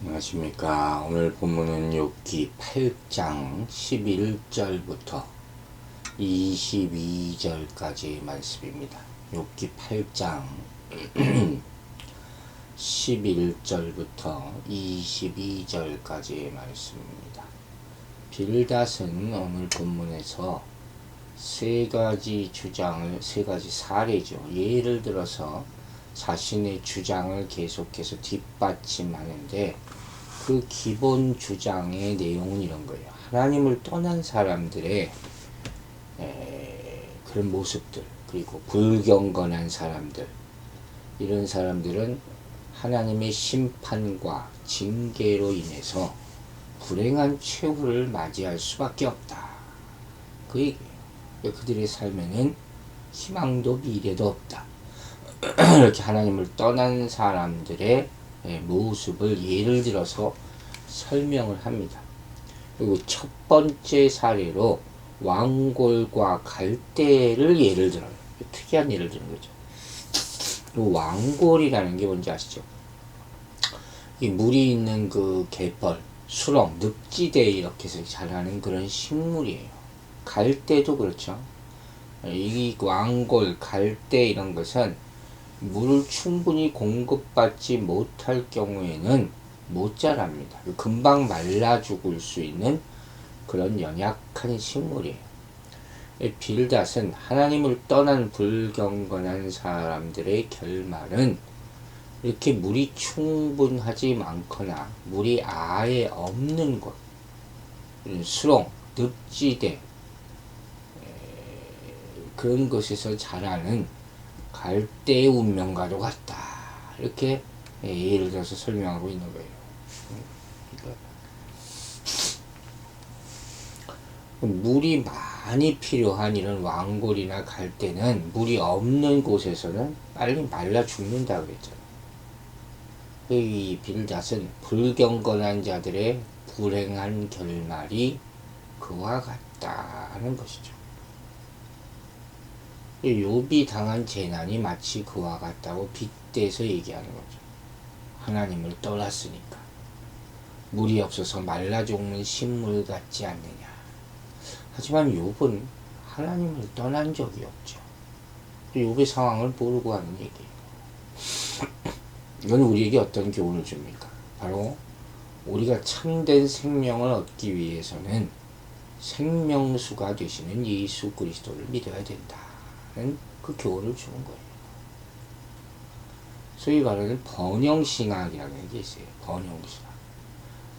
안녕하십니까. 오늘 본문은 욥기 8장 11절부터 22절까지의 말씀입니다. 욥기 8장 11절부터 22절까지의 말씀입니다. 빌닷은 오늘 본문에서 세 가지 사례죠. 예를 들어서 자신의 주장을 계속해서 뒷받침하는데 그 기본 주장의 내용은 이런 거예요. 하나님을 떠난 사람들의 그런 모습들, 그리고 불경건한 사람들, 이런 사람들은 하나님의 심판과 징계로 인해서 불행한 최후를 맞이할 수밖에 없다. 그 얘기예요. 그들의 삶에는 희망도 미래도 없다. 이렇게 하나님을 떠난 사람들의 모습을 예를 들어서 설명을 합니다. 그리고 첫 번째 사례로 왕골과 갈대를 예를 들어요. 특이한 예를 드는 거죠. 왕골이라는 게 뭔지 아시죠? 이 물이 있는 그 갯벌, 수렁, 늪지대에 이렇게 해서 자라는 그런 식물이에요. 갈대도 그렇죠. 이 왕골, 갈대 이런 것은 물을 충분히 공급받지 못할 경우에는 못 자랍니다. 금방 말라 죽을 수 있는 그런 연약한 식물이에요. 빌닷은 하나님을 떠난 불경건한 사람들의 결말은 이렇게 물이 충분하지 않거나 물이 아예 없는 곳, 수렁, 늪지대 그런 곳에서 자라는 갈대의 운명과도 같다. 이렇게 예를 들어서 설명하고 있는 거예요. 물이 많이 필요한 이런 왕골이나 갈대는 물이 없는 곳에서는 빨리 말라 죽는다 그랬잖아요. 이 빌닷은 불경건한 자들의 불행한 결말이 그와 같다는 것이죠. 욥이 당한 재난이 마치 그와 같다고 빗대서 얘기하는 거죠. 하나님을 떠났으니까 물이 없어서 말라 죽는 식물 같지 않느냐. 하지만 욥은 하나님을 떠난 적이 없죠. 욥의 상황을 모르고 하는 얘기예요. 이건 우리에게 어떤 교훈을 줍니까? 바로 우리가 참된 생명을 얻기 위해서는 생명수가 되시는 예수 그리스도를 믿어야 된다. 그 교훈을 주는 거예요. 소위 말하는 번영신학이라는 게 있어요. 번영신학.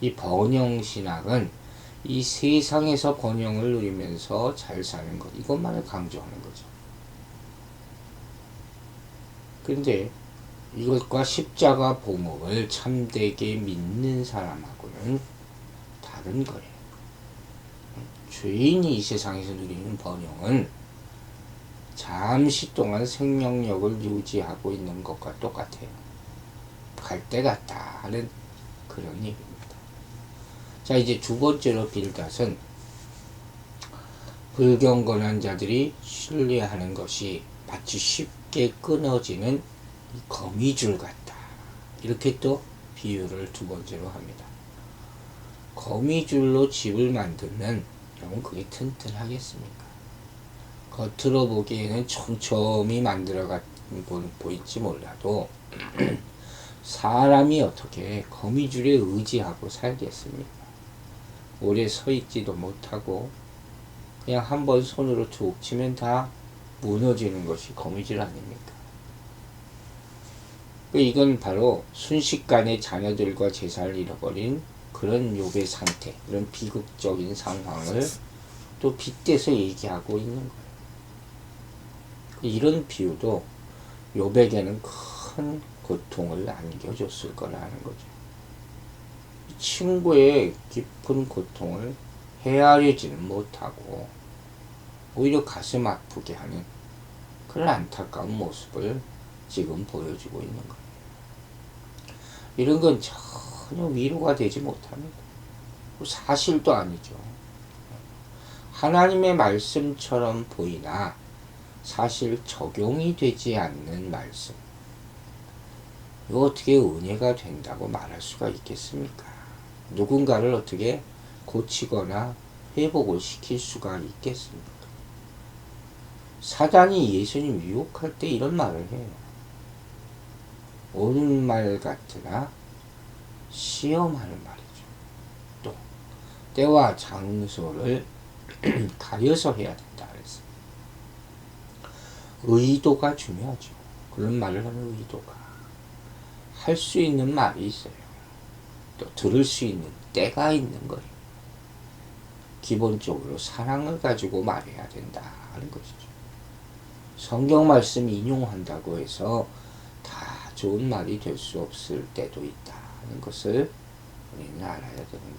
이 번영신학은 이 세상에서 번영을 누리면서 잘 사는 것, 이것만을 강조하는 거죠. 그런데 이것과 십자가 복음을 참되게 믿는 사람하고는 다른 거예요. 죄인이 이 세상에서 누리는 번영은 잠시 동안 생명력을 유지하고 있는 것과 똑같아요. 갈대 같다 하는 그런 얘기입니다. 자, 이제 두 번째로 빌닷은 불경건한 자들이 신뢰하는 것이 마치 쉽게 끊어지는 거미줄 같다. 이렇게 또 비유를 두 번째로 합니다. 거미줄로 집을 만들면 여러분 그게 튼튼하겠습니까? 겉으로 보기에는 촘촘히 만들어가 보일지 몰라도 사람이 어떻게 거미줄에 의지하고 살겠습니까? 오래 서 있지도 못하고 그냥 한번 손으로 툭 치면 다 무너지는 것이 거미줄 아닙니까? 이건 바로 순식간에 자녀들과 재산을 잃어버린 그런 욥의 상태, 이런 비극적인 상황을 또 빗대서 얘기하고 있는 거예요. 이런 비유도 욥에게는 큰 고통을 안겨줬을 거라는 거죠. 친구의 깊은 고통을 헤아리지는 못하고 오히려 가슴 아프게 하는 그런 안타까운 모습을 지금 보여주고 있는 거예요. 이런 건 전혀 위로가 되지 못합니다. 사실도 아니죠. 하나님의 말씀처럼 보이나 사실 적용이 되지 않는 말씀. 이거 어떻게 은혜가 된다고 말할 수가 있겠습니까? 누군가를 어떻게 고치거나 회복을 시킬 수가 있겠습니까? 사단이 예수님 유혹할 때 이런 말을 해요. 옳은 말 같으나 시험하는 말이죠. 또 때와 장소를 가려서 해야 된다 그랬어요. 의도가 중요하죠. 그런 말을 하는 의도가. 할 수 있는 말이 있어요. 또 들을 수 있는 때가 있는 거예요. 기본적으로 사랑을 가지고 말해야 된다 하는 것이죠. 성경 말씀 인용한다고 해서 다 좋은 말이 될 수 없을 때도 있다 하는 것을 우리는 알아야 되는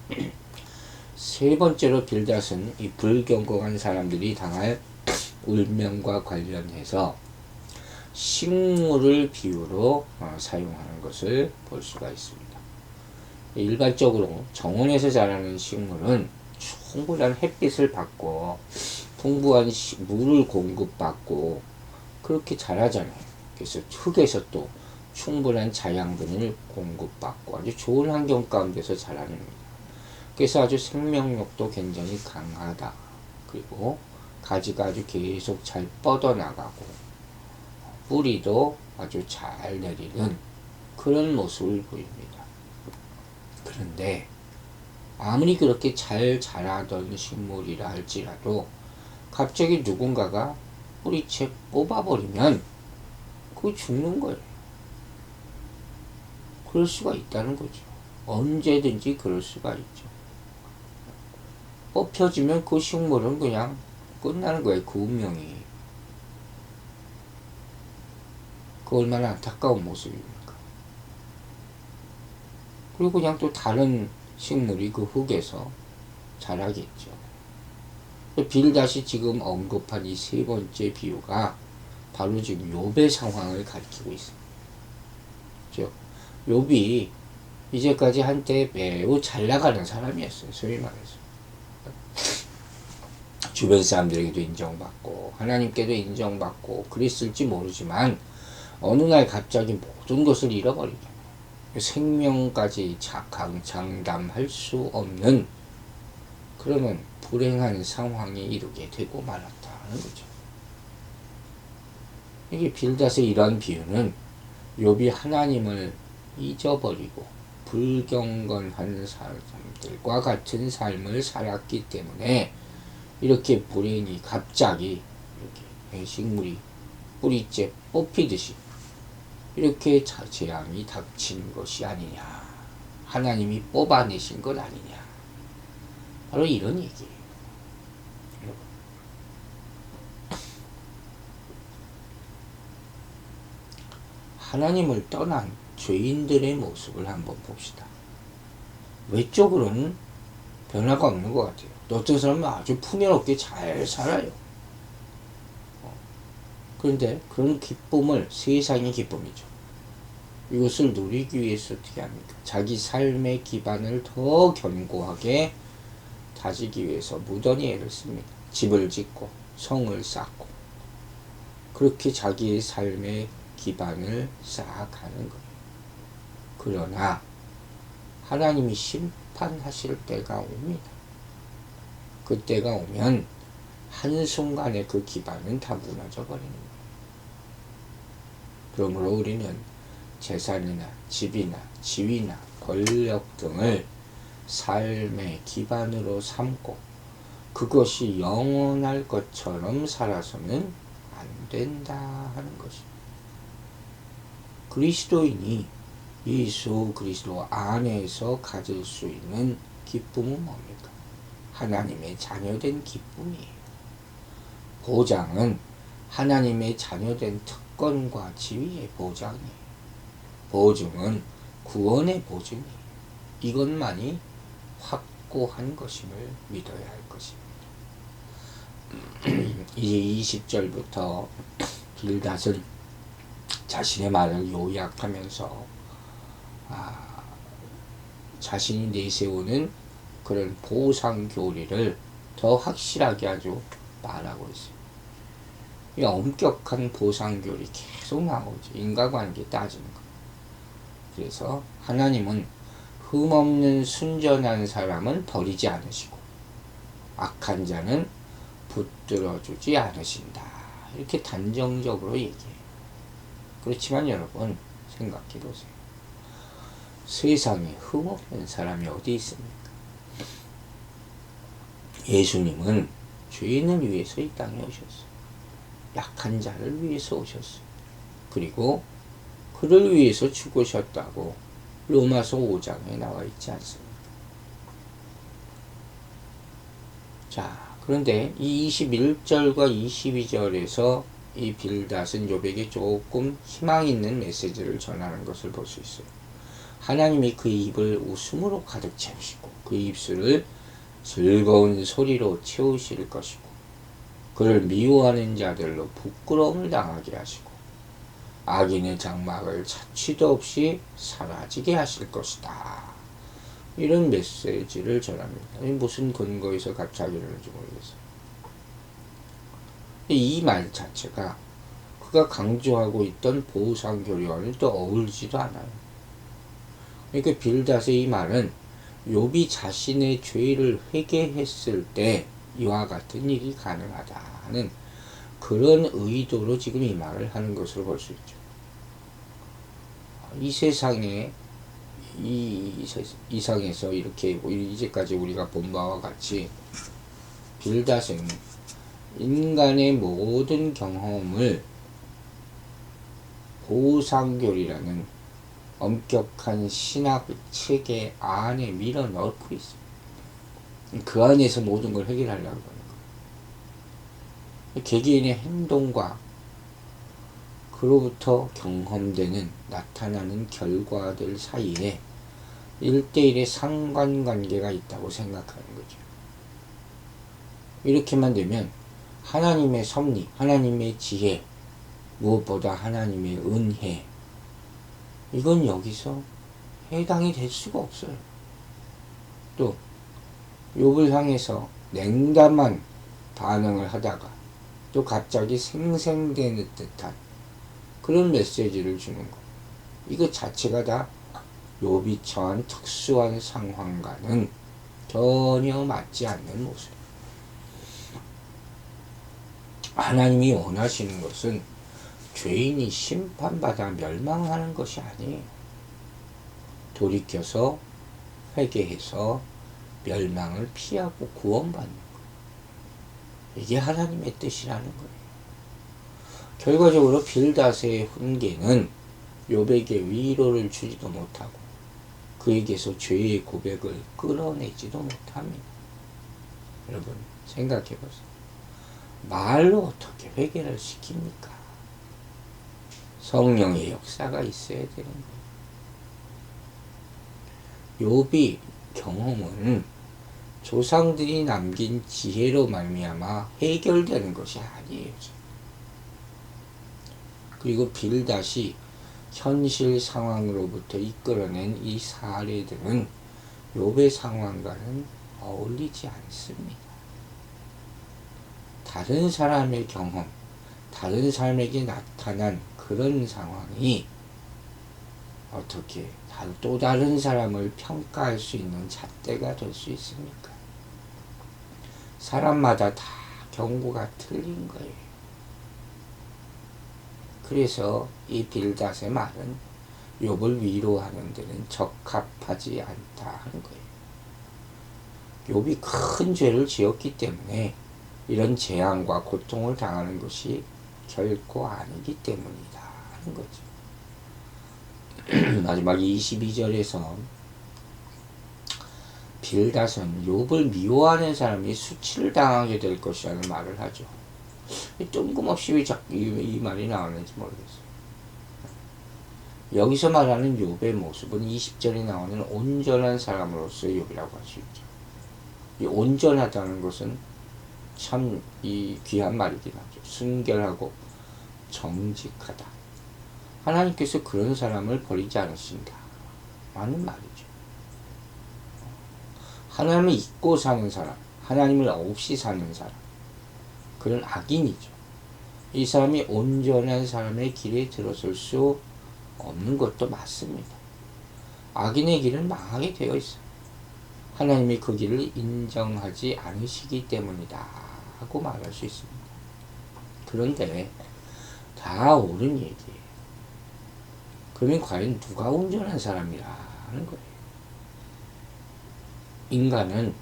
거예요. 세 번째로 빌닷은 이 불경건한 사람들이 당할 운명과 관련해서 식물을 비유로 사용하는 것을 볼 수가 있습니다. 일반적으로 정원에서 자라는 식물은 충분한 햇빛을 받고 풍부한 물을 공급받고 그렇게 자라잖아요. 그래서 흙에서 또 충분한 자양분을 공급받고 아주 좋은 환경 가운데서 자라는 겁니다. 그래서 아주 생명력도 굉장히 강하다. 그리고 가지가 아주 계속 잘 뻗어나가고 뿌리도 아주 잘 내리는 그런 모습을 보입니다. 그런데 아무리 그렇게 잘 자라던 식물이라 할지라도 갑자기 누군가가 뿌리채 뽑아버리면 그거 죽는 거예요. 그럴 수가 있다는 거죠. 언제든지 그럴 수가 있죠. 뽑혀지면 그 식물은 그냥 끝나는 거예요. 그 운명이. 그 얼마나 안타까운 모습입니까? 그리고 그냥 또 다른 식물이 그 흙에서 자라겠죠. 빌닷이 지금 언급한 이 세 번째 비유가 바로 지금 욥의 상황을 가리키고 있습니다. 그렇죠? 욥이 이제까지 한때 매우 잘 나가는 사람이었어요. 소위 말해서. 주변 사람들에게도 인정받고 하나님께도 인정받고 그랬을지 모르지만 어느 날 갑자기 모든 것을 잃어버리죠. 생명까지 장담할 수 없는 그러면 불행한 상황에 이르게 되고 말았다는 거죠. 이게 빌닷의 이러한 비유는 욥이 하나님을 잊어버리고 불경건한 사람들과 같은 삶을 살았기 때문에 이렇게 불행이 갑자기 이렇게 식물이 뿌리째 뽑히듯이 이렇게 재앙이 닥친 것이 아니냐. 하나님이 뽑아내신 것 아니냐. 바로 이런 얘기예요. 하나님을 떠난 죄인들의 모습을 한번 봅시다. 외적으로는 변화가 없는 것 같아요. 어떤 사람은 아주 풍요롭게 잘 살아요. 그런데 그런 기쁨을 세상의 기쁨이죠. 이것을 누리기 위해서 어떻게 합니까? 자기 삶의 기반을 더 견고하게 다지기 위해서 무던히 애를 씁니다. 집을 짓고 성을 쌓고 그렇게 자기의 삶의 기반을 쌓아가는 거예요. 그러나 하나님이 심판하실 때가 옵니다. 그때가 오면 한순간에 그 기반은 다 무너져 버리는 거예요. 그러므로 우리는 재산이나 집이나 지위나 권력 등을 삶의 기반으로 삼고 그것이 영원할 것처럼 살아서는 안 된다 하는 것입니다. 그리스도인이 예수 그리스도 안에서 가질 수 있는 기쁨은 뭡니까? 하나님의 자녀된 기쁨이에요. 보장은 하나님의 자녀된 특권과 지위의 보장이에요. 보증은 구원의 보증이에요. 이것만이 확고한 것임을 믿어야 할 것입니다. 이제 20절부터 빌닷은 자신의 말을 요약하면서 자신이 내세우는 그런 보상 교리를 더 확실하게 아주 말하고 있습니다. 이 엄격한 보상교리 계속 나오죠. 인과관계 따지는 거. 그래서 하나님은 흠없는 순전한 사람은 버리지 않으시고 악한 자는 붙들어주지 않으신다. 이렇게 단정적으로 얘기해요. 그렇지만 여러분 생각해보세요. 세상에 흠없는 사람이 어디 있습니까? 예수님은 죄인을 위해서 이 땅에 오셨어요. 약한 자를 위해서 오셨어요. 그리고 그를 위해서 죽으셨다고 로마서 5장에 나와 있지 않습니까? 자, 그런데 이 21절과 22절에서 이 빌닷은 욥에게 조금 희망 있는 메시지를 전하는 것을 볼 수 있어요. 하나님이 그의 입을 웃음으로 가득 채우시고 그 입술을 즐거운 소리로 채우실 것이고 그를 미워하는 자들로 부끄러움을 당하게 하시고 악인의 장막을 자취도 없이 사라지게 하실 것이다. 이런 메시지를 전합니다. 무슨 근거에서 갑자기 이러는지 모르겠어요. 이 말 자체가 그가 강조하고 있던 보상교리와는 또 어울리지도 않아요. 그러니까 빌닷의 이 말은 욥이 자신의 죄를 회개했을 때 이와 같은 일이 가능하다는 그런 의도로 지금 이 말을 하는 것으로 볼 수 있죠. 이 세상에 이 상에서 이렇게 이제까지 우리가 본 바와 같이 빌닷은 인간의 모든 경험을 보상교리라는 엄격한 신학 체계 안에 밀어 넣고 있습니다. 그 안에서 모든 걸 해결하려고 하는 거예요. 개개인의 행동과 그로부터 경험되는 나타나는 결과들 사이에 1대1의 상관관계가 있다고 생각하는 거죠. 이렇게만 되면 하나님의 섭리, 하나님의 지혜, 무엇보다 하나님의 은혜, 이건 여기서 해당이 될 수가 없어요. 또 욥을 향해서 냉담한 반응을 하다가 또 갑자기 생생되는 듯한 그런 메시지를 주는 것, 이거 자체가 다 욥이 처한 특수한 상황과는 전혀 맞지 않는 모습. 하나님이 원하시는 것은 죄인이 심판받아 멸망하는 것이 아니에요. 돌이켜서 회개해서 멸망을 피하고 구원받는 것. 이게 하나님의 뜻이라는 거예요. 결과적으로 빌닷의 훈계는 욥에게 위로를 주지도 못하고 그에게서 죄의 고백을 끌어내지도 못합니다. 여러분 생각해보세요. 말로 어떻게 회개를 시킵니까? 성령의 역사가 있어야 되는 거예요. 욥이 경험은 조상들이 남긴 지혜로 말미암아 해결되는 것이 아니에요. 그리고 빌닷이 현실 상황으로부터 이끌어낸 이 사례들은 욥의 상황과는 어울리지 않습니다. 다른 사람의 경험, 다른 사람에게 나타난 그런 상황이 어떻게 또 다른 사람을 평가할 수 있는 잣대가 될 수 있습니까? 사람마다 다 경고가 틀린 거예요. 그래서 이 빌닷의 말은 욥을 위로하는 데는 적합하지 않다 하는 거예요. 욥이 큰 죄를 지었기 때문에 이런 재앙과 고통을 당하는 것이 결코 아니기 때문이다 하는 거죠. 마지막 22절에서 빌닷은 욥을 미워하는 사람이 수치를 당하게 될 것이라는 말을 하죠. 뜬금없이 왜 자꾸 이 말이 나오는지 모르겠어요. 여기서 말하는 욥의 모습은 20절에 나오는 온전한 사람으로서의 욥이라고 할 수 있죠. 이 온전하다는 것은 참 이 귀한 말이긴 하죠. 순결하고 정직하다. 하나님께서 그런 사람을 버리지 않으신다 라는 말이죠. 하나님을 잊고 사는 사람, 하나님을 없이 사는 사람, 그런 악인이죠. 이 사람이 온전한 사람의 길에 들어설 수 없는 것도 맞습니다. 악인의 길은 망하게 되어 있어요. 하나님이 그 길을 인정하지 않으시기 때문이다 하고 말할 수 있습니다. 그런데 다 옳은 얘기예요. 그러면 과연 누가 온전한 사람이라는 거예요. 인간은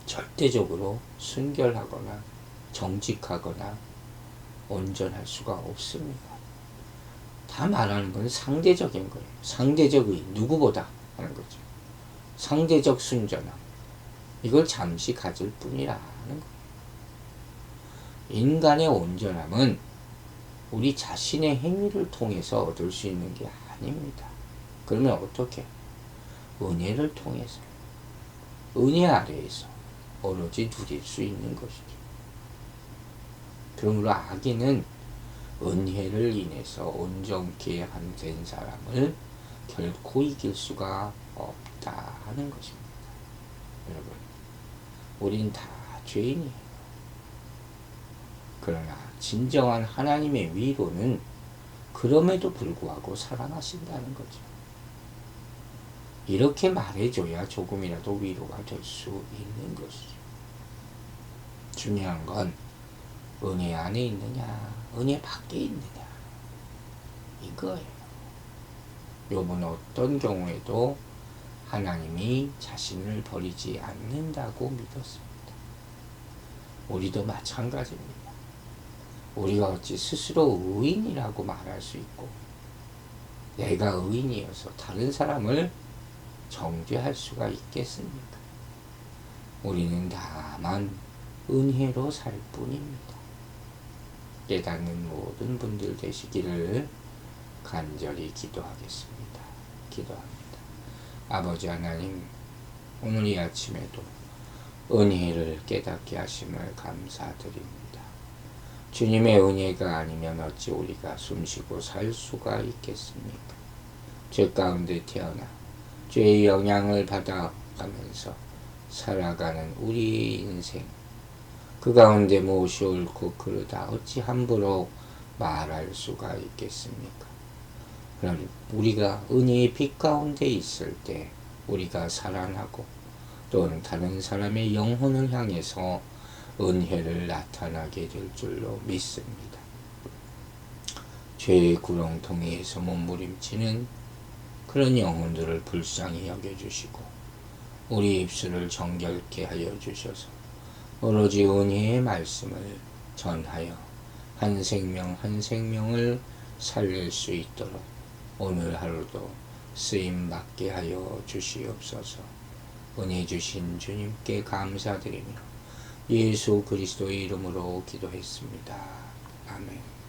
절대적으로 순결하거나 정직하거나 온전할 수가 없습니다. 다 말하는 건 상대적인 거예요. 상대적의 누구보다 하는 거죠. 상대적 순전함. 이걸 잠시 가질 뿐이라는 거예요. 인간의 온전함은 우리 자신의 행위를 통해서 얻을 수 있는 게 아닙니다. 그러면 어떻게? 은혜를 통해서, 은혜 아래에서 오로지 누릴 수 있는 것이죠. 그러므로 악인은 은혜를 인해서 온전케 된 사람을 결코 이길 수가 없다 하는 것입니다. 여러분, 우린 다 죄인이에요. 그러나 진정한 하나님의 위로는 그럼에도 불구하고 사랑하신다는 거죠. 이렇게 말해줘야 조금이라도 위로가 될 수 있는 것이죠. 중요한 건 은혜 안에 있느냐, 은혜 밖에 있느냐, 이거예요. 욥은 어떤 경우에도 하나님이 자신을 버리지 않는다고 믿었습니다. 우리도 마찬가지입니다. 우리가 어찌 스스로 의인이라고 말할 수 있고 내가 의인이어서 다른 사람을 정죄할 수가 있겠습니까? 우리는 다만 은혜로 살 뿐입니다. 깨닫는 모든 분들 되시기를 간절히 기도하겠습니다. 기도합니다. 아버지 하나님, 오늘 이 아침에도 은혜를 깨닫게 하심을 감사드립니다. 주님의 은혜가 아니면 어찌 우리가 숨쉬고 살 수가 있겠습니까? 죄 가운데 태어나 죄의 영향을 받아가면서 살아가는 우리의 인생, 그 가운데 무엇이 옳고 그르다 어찌 함부로 말할 수가 있겠습니까? 그럼 우리가 은혜의 빛 가운데 있을 때 우리가 살아나고 또는 다른 사람의 영혼을 향해서 은혜를 나타나게 될 줄로 믿습니다. 죄의 구렁텅이에서 몸부림치는 그런 영혼들을 불쌍히 여겨주시고 우리 입술을 정결케 하여 주셔서 오로지 은혜의 말씀을 전하여 한 생명 한 생명을 살릴 수 있도록 오늘 하루도 쓰임받게 하여 주시옵소서. 은혜 주신 주님께 감사드리며 예수 그리스도의 이름으로 기도했습니다. 아멘.